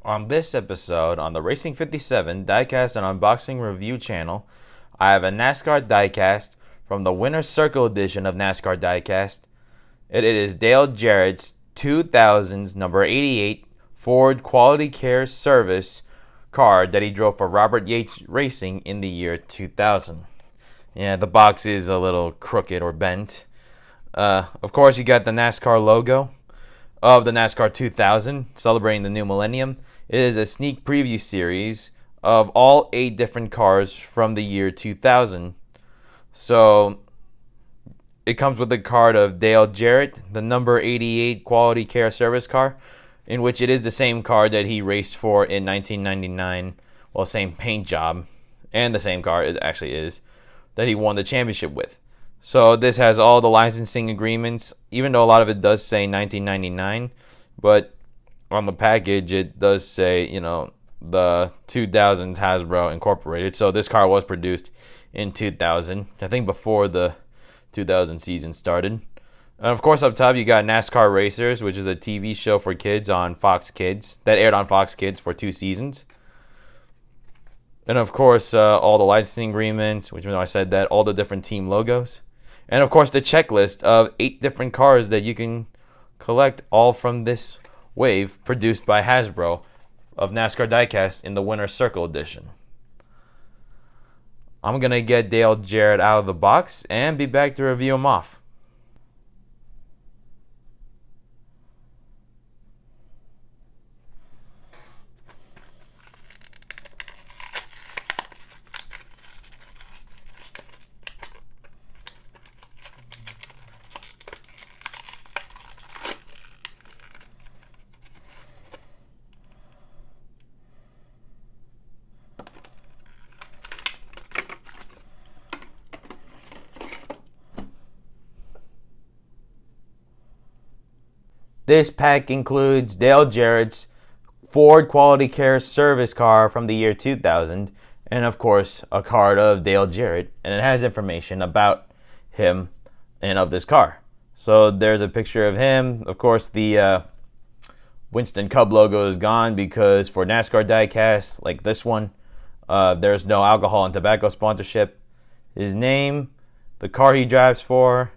On this episode on the Racing 57 Diecast and Unboxing Review channel, I have a NASCAR Diecast from the Winner's Circle edition of NASCAR Diecast. It is Dale Jarrett's 2000's number 88 Ford Quality Care Service car that he drove for Robert Yates Racing in the year 2000. Yeah, the box is a little crooked or bent. Of course, you got the NASCAR logo of the NASCAR 2000 celebrating the new millennium. It is a sneak preview series of all 8 different cars from the year 2000. So it comes with a card of Dale Jarrett, the number 88 Quality Care Service car, in which it is the same car that he raced for in 1999. Well, same paint job, and the same car it actually is that he won the championship with. So this has all the licensing agreements, even though a lot of it does say 1999, but on the package it does say, the 2000 Hasbro Incorporated. So this car was produced in 2000, I think before the 2000 season started. And of course, up top you got NASCAR Racers, which is a TV show for kids on Fox Kids that aired on Fox Kids for 2 seasons. And of course, all the licensing agreements, which I said that, all the different team logos. And of course, the checklist of 8 different cars that you can collect, all from this wave produced by Hasbro of NASCAR Diecast in the Winner's Circle edition. I'm going to get Dale Jarrett out of the box and be back to review him off. This pack includes Dale Jarrett's Ford Quality Care Service car from the year 2000, and of course a card of Dale Jarrett, and it has information about him and of this car. So there's a picture of him. Of course, the Winston Cup logo is gone because for NASCAR Diecast like this one, there's no alcohol and tobacco sponsorship. His name, the car he drives for,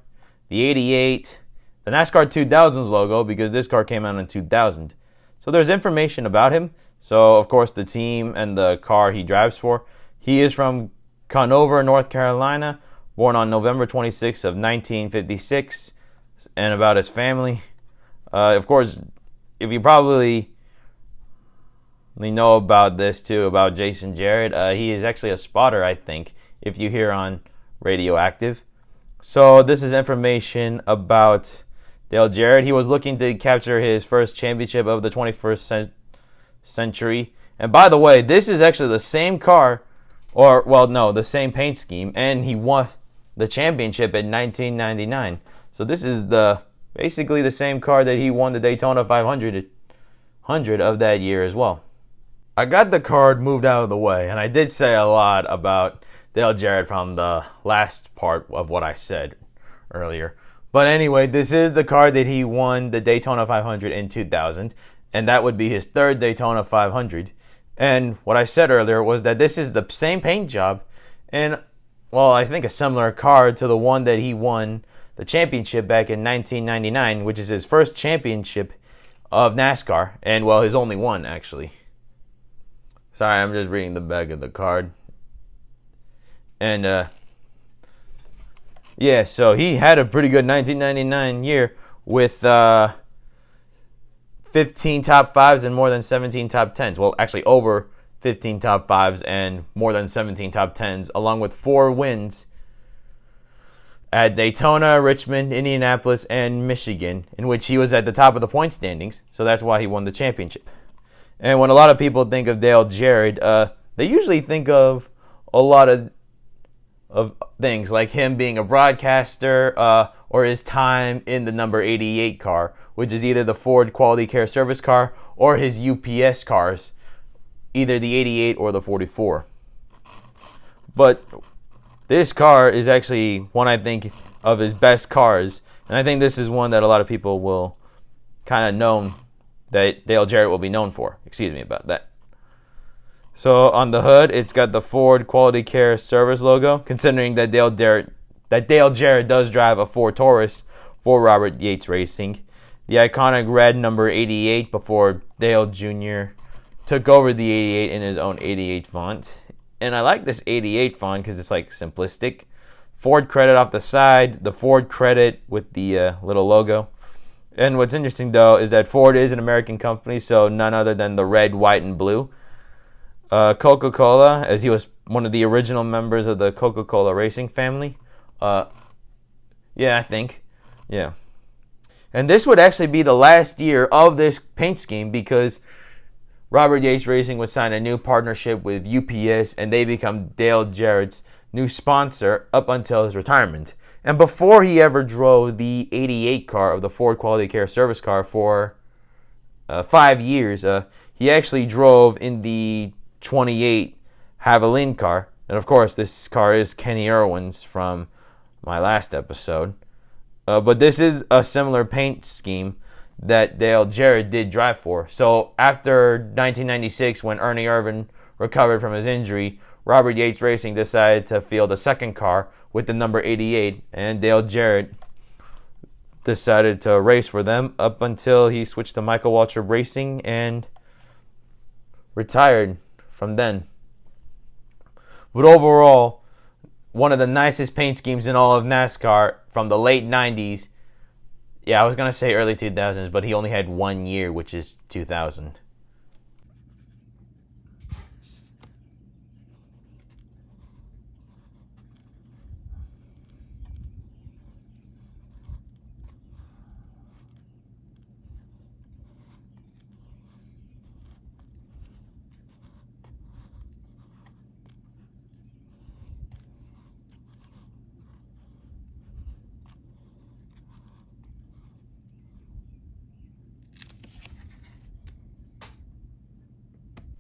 the 88, the NASCAR 2000's logo, because this car came out in 2000. So there's information about him. So, of course, the team and the car he drives for. He is from Conover, North Carolina, born on November 26th of 1956. And about his family. Of course, if you probably know about this too, about Jason Jarrett, he is actually a spotter, I think, if you hear on Radioactive. So this is information about Dale Jarrett. He was looking to capture his first championship of the 21st century. And by the way, this is actually the same car, the same paint scheme, and he won the championship in 1999. So this is basically the same car that he won the Daytona 500 of that year as well. I got the card moved out of the way, and I did say a lot about Dale Jarrett from the last part of what I said earlier. But anyway, this is the car that he won the Daytona 500 in 2000, and that would be his 3rd Daytona 500. And what I said earlier was that this is the same paint job, and, I think a similar car to the one that he won the championship back in 1999, which is his first championship of NASCAR, and, his only one, actually. Sorry, I'm just reading the back of the card. And, so he had a pretty good 1999 year with 15 top 5s and more than 17 top 10s. Well, actually over 15 top 5s and more than 17 top 10s, along with 4 wins at Daytona, Richmond, Indianapolis, and Michigan, in which he was at the top of the point standings. So that's why he won the championship. And when a lot of people think of Dale Jarrett, they usually think of a lot of things like him being a broadcaster or his time in the number 88 car, which is either the Ford Quality Care Service car or his UPS cars, either the 88 or the 44. But this car is actually one, I think, of his best cars, and I think this is one that a lot of people will kind of know that Dale Jarrett will be known for. Excuse me about that. So on the hood, it's got the Ford Quality Care Service logo, considering that Dale Jarrett does drive a Ford Taurus for Robert Yates Racing. The iconic red number 88 before Dale Jr. took over the 88 in his own 88 font. And I like this 88 font because it's like simplistic. Ford credit off the side, the Ford credit with the little logo. And what's interesting though is that Ford is an American company, so none other than the red, white, and blue. Coca-Cola, as he was one of the original members of the Coca-Cola racing family. Yeah, I think. Yeah. And this would actually be the last year of this paint scheme because Robert Yates Racing would sign a new partnership with UPS and they become Dale Jarrett's new sponsor up until his retirement. And before he ever drove the 88 car of the Ford Quality Care Service car for 5 years, he actually drove in the 28 Haviland car. And of course, this car is Kenny Irwin's from my last episode. But this is a similar paint scheme that Dale Jarrett did drive for. So after 1996, when Ernie Irvan recovered from his injury, Robert Yates Racing decided to field a second car with the number 88, and Dale Jarrett decided to race for them up until he switched to Michael Waltrip Racing and retired from then. But overall, one of the nicest paint schemes in all of NASCAR from the late 90s. Yeah, I was going to say early 2000s, but he only had 1 year, which is 2000.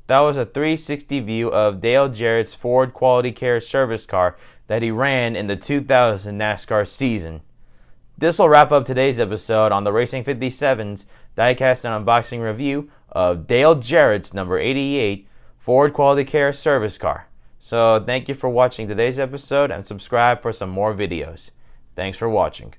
That was a 360 view of Dale Jarrett's Ford Quality Care service car that he ran in the 2000 NASCAR season. This will wrap up today's episode on the Racing 57's Diecast and Unboxing review of Dale Jarrett's number 88 Ford Quality Care service car. So thank you for watching today's episode and subscribe for some more videos. Thanks for watching.